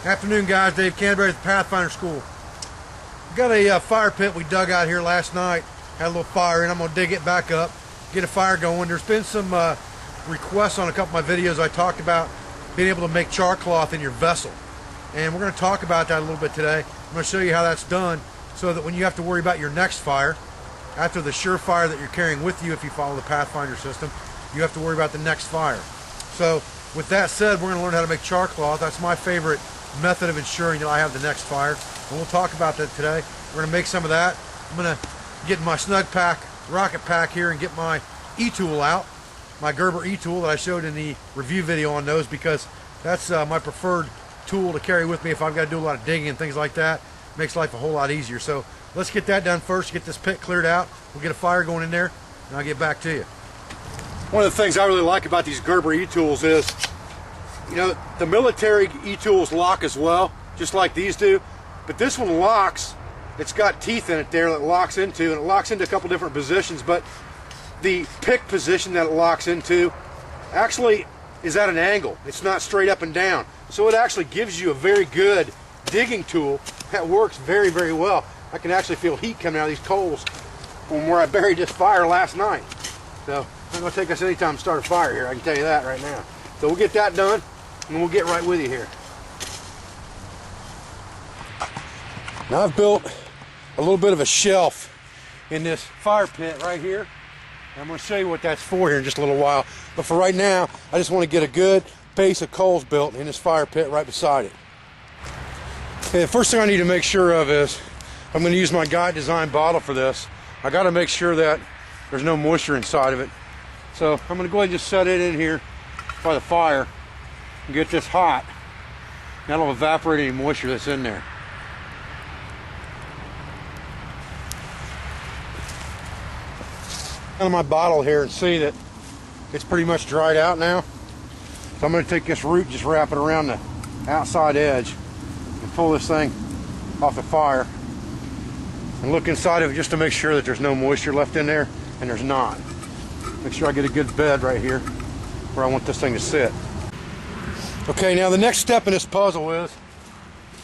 Afternoon, guys. Dave Canterbury at the Pathfinder School. We got a fire pit we dug out here last night. Had a little fire in. I'm going to dig it back up, get a fire going. There's been some requests on a couple of my videos. I talked about being able to make char cloth in your vessel. And we're going to talk about that a little bit today. I'm going to show you how that's done so that when you have to worry about your next fire, after the sure fire that you're carrying with you if you follow the Pathfinder system, you have to worry about the next fire. So with that said, we're going to learn how to make char cloth. That's my favorite method of ensuring that I have the next fire, and we'll talk about that today. We're going to make some of that. I'm going to get my snug pack rocket pack here and get my e-tool out, my Gerber e-tool that I showed in the review video on those, because that's my preferred tool to carry with me if I've got to do a lot of digging and things like that. Makes life a whole lot easier. So let's get that done first, get this pit cleared out. We'll get a fire going in there and I'll get back to you. One of the things I really like about these Gerber e-tools is, you know, the military e-tools lock as well, just like these do, but this one locks. It's got teeth in it there that it locks into, and it locks into a couple different positions, but the pick position that it locks into actually is at an angle. It's not straight up and down. So it actually gives you a very good digging tool that works very, very well. I can actually feel heat coming out of these coals from where I buried this fire last night. So it's not going to take us any time to start a fire here, I can tell you that right now. So we'll get that done, and we'll get right with you here. Now I've built a little bit of a shelf in this fire pit right here. I'm going to show you what that's for here in just a little while. But for right now, I just want to get a good base of coals built in this fire pit right beside it. Okay, the first thing I need to make sure of is, I'm going to use my Guide Design bottle for this. I got to make sure that there's no moisture inside of it. So I'm going to go ahead and just set it in here by the fire and get this hot. That'll evaporate any moisture that's in there. On my bottle here and see that it's pretty much dried out now. So I'm going to take this root, just wrap it around the outside edge and pull this thing off the fire and look inside of it just to make sure that there's no moisture left in there, and there's not. Make sure I get a good bed right here where I want this thing to sit. Okay, now the next step in this puzzle is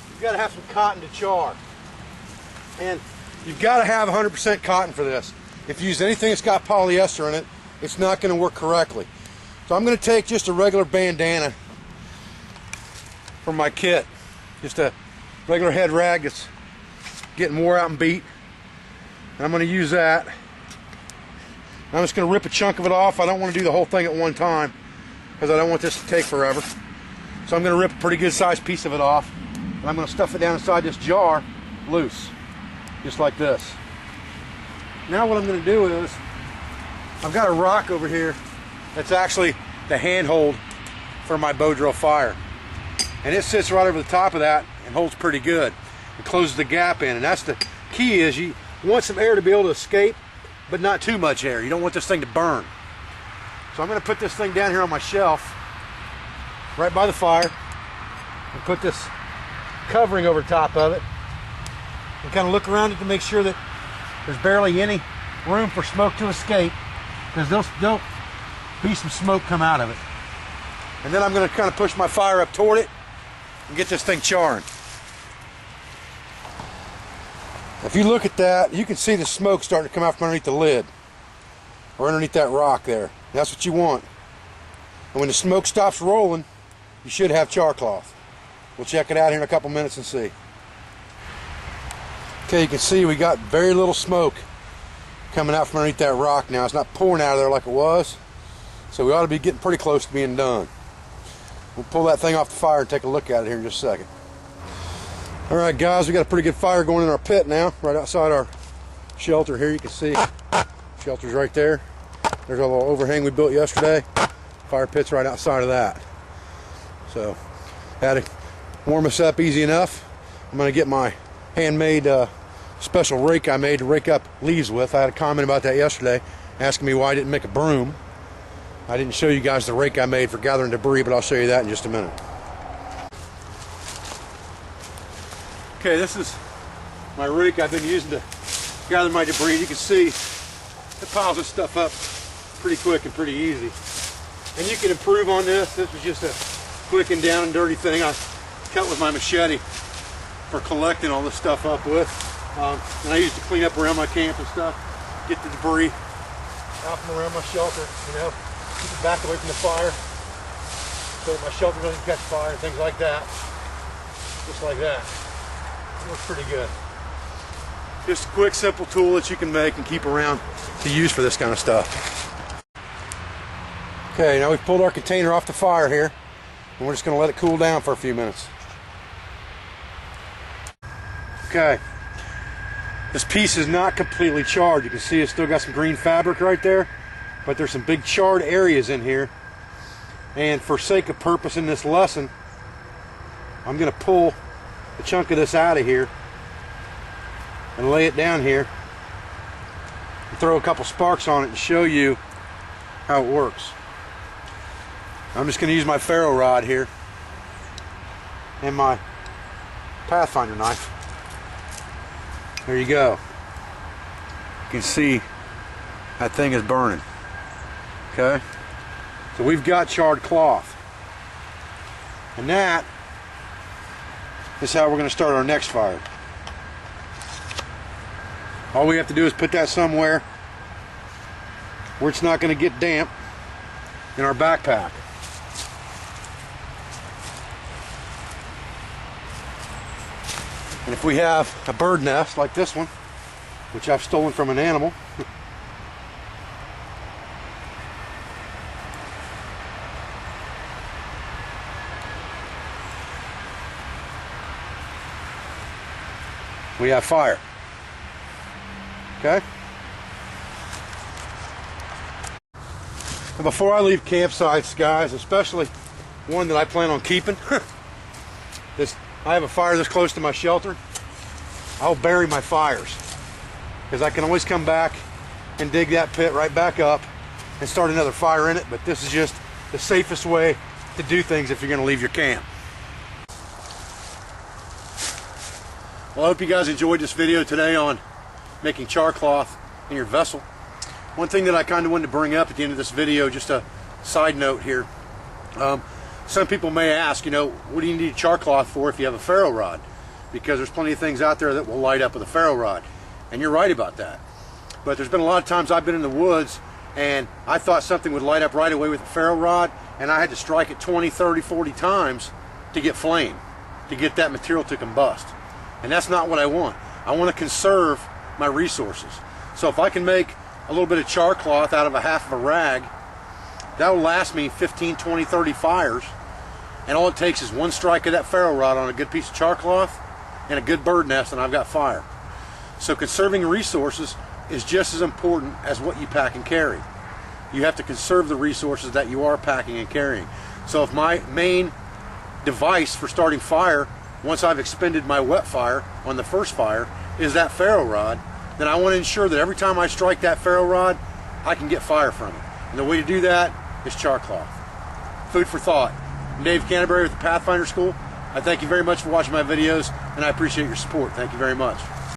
you've got to have some cotton to char, and you've got to have 100% cotton for this. If you use anything that's got polyester in it, it's not going to work correctly. So I'm going to take just a regular bandana from my kit, just a regular head rag that's getting wore out and beat. And I'm going to use that. I'm just going to rip a chunk of it off. I don't want to do the whole thing at one time because I don't want this to take forever. So I'm going to rip a pretty good sized piece of it off, and I'm going to stuff it down inside this jar loose, just like this. Now what I'm going to do is, I've got a rock over here that's actually the handhold for my bow drill fire, and it sits right over the top of that and holds pretty good. It closes the gap in, and that's the key. Is you want some air to be able to escape, but not too much air. You don't want this thing to burn. So I'm going to put this thing down here on my shelf right by the fire and put this covering over top of it and kind of look around it to make sure that there's barely any room for smoke to escape, because there'll be some smoke come out of it. And then I'm going to kind of push my fire up toward it and get this thing charring. If you look at that, you can see the smoke starting to come out from underneath the lid, or underneath that rock there. That's what you want. And when the smoke stops rolling, you should have char cloth. We'll check it out here in a couple minutes and see. Okay, you can see we got very little smoke coming out from underneath that rock now. It's not pouring out of there like it was, so we ought to be getting pretty close to being done. We'll pull that thing off the fire and take a look at it here in just a second. Alright guys, we got a pretty good fire going in our pit now, right outside our shelter here. You can see shelter's right there. There's a little overhang we built yesterday. Fire pit's right outside of that. So, had to warm us up easy enough. I'm going to get my handmade special rake I made to rake up leaves with. I had a comment about that yesterday, asking me why I didn't make a broom. I didn't show you guys the rake I made for gathering debris, but I'll show you that in just a minute. Okay, this is my rake I've been using to gather my debris. You can see it piles this stuff up pretty quick and pretty easy. And you can improve on this. This was just a quick and down and dirty thing. I cut with my machete for collecting all this stuff up with. And I use it to clean up around my camp and stuff, get the debris out from around my shelter, you know, keep it back away from the fire so that my shelter doesn't catch fire and things like that. Just like that. It looks pretty good. Just a quick, simple tool that you can make and keep around to use for this kind of stuff. Okay, now we've pulled our container off the fire here, and we're just going to let it cool down for a few minutes. Okay, this piece is not completely charred. You can see it's still got some green fabric right there, but there's some big charred areas in here. And for sake of purpose in this lesson, I'm going to pull a chunk of this out of here and lay it down here and throw a couple sparks on it and show you how it works. I'm just going to use my ferro rod here and my Pathfinder knife. There you go. You can see that thing is burning. Okay? So we've got charred cloth. And that is how we're going to start our next fire. All we have to do is put that somewhere where it's not going to get damp in our backpack. And if we have a bird nest like this one, which I've stolen from an animal, we have fire. Okay? And before I leave campsites, guys, especially one that I plan on keeping, I have a fire this close to my shelter, I'll bury my fires, because I can always come back and dig that pit right back up and start another fire in it. But this is just the safest way to do things if you're going to leave your camp. Well, I hope you guys enjoyed this video today on making char cloth in your vessel. One thing that I kind of wanted to bring up at the end of this video, just a side note here. Some people may ask, you know, what do you need a char cloth for if you have a ferro rod? Because there's plenty of things out there that will light up with a ferro rod. And you're right about that. But there's been a lot of times I've been in the woods and I thought something would light up right away with a ferro rod, and I had to strike it 20, 30, 40 times to get flame, to get that material to combust. And that's not what I want. I want to conserve my resources. So if I can make a little bit of char cloth out of a half of a rag, that will last me 15, 20, 30 fires, and all it takes is one strike of that ferro rod on a good piece of char cloth and a good bird nest, and I've got fire. So conserving resources is just as important as what you pack and carry. You have to conserve the resources that you are packing and carrying. So if my main device for starting fire, once I've expended my wet fire on the first fire, is that ferro rod, then I want to ensure that every time I strike that ferro rod, I can get fire from it. And the way to do that is char cloth. Food for thought. I'm Dave Canterbury with the Pathfinder School. I thank you very much for watching my videos, and I appreciate your support. Thank you very much.